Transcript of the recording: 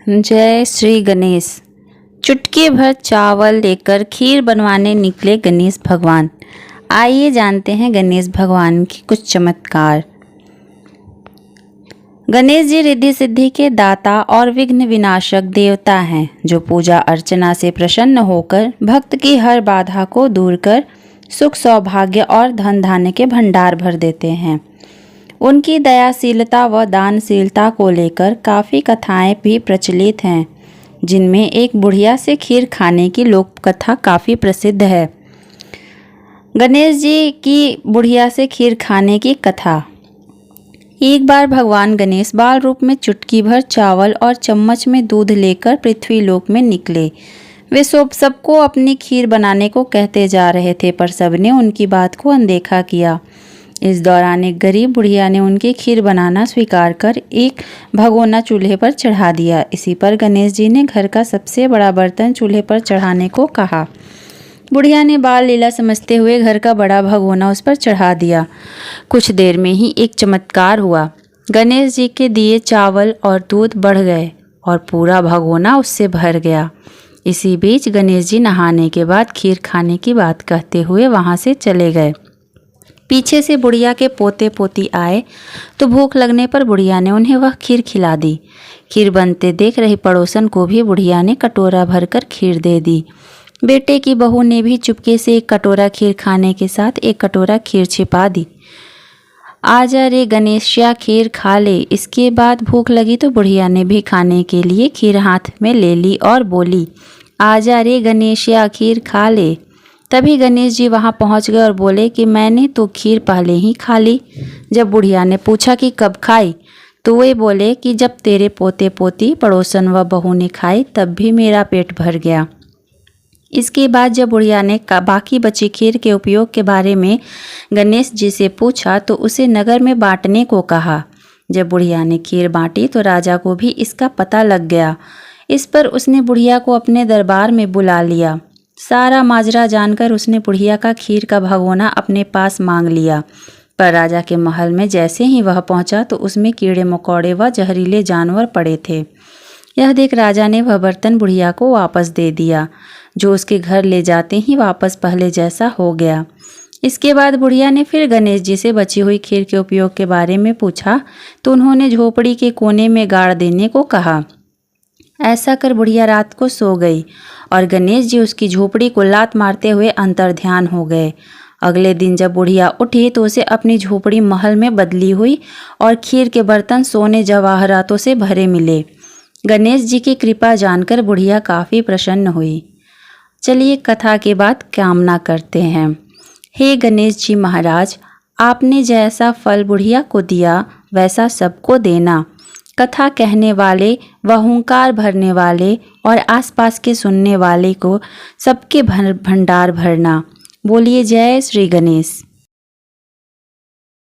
जय श्री गणेश। चुटकी भर चावल लेकर खीर बनवाने निकले गणेश भगवान। आइए जानते हैं गणेश भगवान की कुछ चमत्कार। गणेश जी रिद्धि सिद्धि के दाता और विघ्न विनाशक देवता हैं, जो पूजा अर्चना से प्रसन्न होकर भक्त की हर बाधा को दूर कर सुख सौभाग्य और धन धान्य के भंडार भर देते हैं। उनकी दयाशीलता व दानशीलता को लेकर काफ़ी कथाएं भी प्रचलित हैं, जिनमें एक बुढ़िया से खीर खाने की लोक कथा काफ़ी प्रसिद्ध है। गणेश जी की बुढ़िया से खीर खाने की कथा। एक बार भगवान गणेश बाल रूप में चुटकी भर चावल और चम्मच में दूध लेकर पृथ्वी लोक में निकले। वे सबको अपनी खीर बनाने को कहते जा रहे थे, पर सबने उनकी बात को अनदेखा किया। इस दौरान एक गरीब बुढ़िया ने उनकी खीर बनाना स्वीकार कर एक भगोना चूल्हे पर चढ़ा दिया। इसी पर गणेश जी ने घर का सबसे बड़ा बर्तन चूल्हे पर चढ़ाने को कहा। बुढ़िया ने बाल लीला समझते हुए घर का बड़ा भगोना उस पर चढ़ा दिया। कुछ देर में ही एक चमत्कार हुआ। गणेश जी के दिए चावल और दूध बढ़ गए और पूरा भगोना उससे भर गया। इसी बीच गणेश जी नहाने के बाद खीर खाने की बात कहते हुए वहाँ से चले गए। पीछे से बुढ़िया के पोते पोती आए तो भूख लगने पर बुढ़िया ने उन्हें वह खीर खिला दी। खीर बनते देख रही पड़ोसन को भी बुढ़िया ने कटोरा भरकर खीर दे दी। बेटे की बहू ने भी चुपके से एक कटोरा खीर खाने के साथ एक कटोरा खीर छिपा दी। आजा रे गणेशिया खीर खा ले। इसके बाद भूख लगी तो बुढ़िया ने भी खाने के लिए खीर हाथ में ले ली और बोली, आजा रे गणेशिया खीर खा ले। तभी गणेश जी वहां पहुंच गए और बोले कि मैंने तो खीर पहले ही खा ली। जब बुढ़िया ने पूछा कि कब खाई, तो वे बोले कि जब तेरे पोते पोती पड़ोसन व बहू ने खाई तब भी मेरा पेट भर गया। इसके बाद जब बुढ़िया ने बाकी बची खीर के उपयोग के बारे में गणेश जी से पूछा तो उसे नगर में बांटने को कहा। जब बुढ़िया ने खीर बांटी तो राजा को भी इसका पता लग गया। इस पर उसने बुढ़िया को अपने दरबार में बुला लिया। सारा माजरा जानकर उसने बुढ़िया का खीर का भगोना अपने पास मांग लिया। पर राजा के महल में जैसे ही वह पहुंचा तो उसमें कीड़े मकोड़े व जहरीले जानवर पड़े थे। यह देख राजा ने वह बर्तन बुढ़िया को वापस दे दिया, जो उसके घर ले जाते ही वापस पहले जैसा हो गया। इसके बाद बुढ़िया ने फिर गणेश जी से बची हुई खीर के उपयोग के बारे में पूछा तो उन्होंने झोपड़ी के कोने में गाड़ देने को कहा। ऐसा कर बुढ़िया रात को सो गई और गणेश जी उसकी झोपड़ी को लात मारते हुए अंतर्ध्यान हो गए। अगले दिन जब बुढ़िया उठी तो उसे अपनी झोपड़ी महल में बदली हुई और खीर के बर्तन सोने जवाहरातों से भरे मिले। गणेश जी की कृपा जानकर बुढ़िया काफ़ी प्रसन्न हुई। चलिए कथा के बाद कामना करते हैं। हे गणेश जी महाराज, आपने जैसा फल बुढ़िया को दिया वैसा सबको देना। कथा कहने वाले व हुंकार भरने वाले और आसपास के सुनने वाले को सबके भंडार भरना। बोलिए जय श्री गणेश।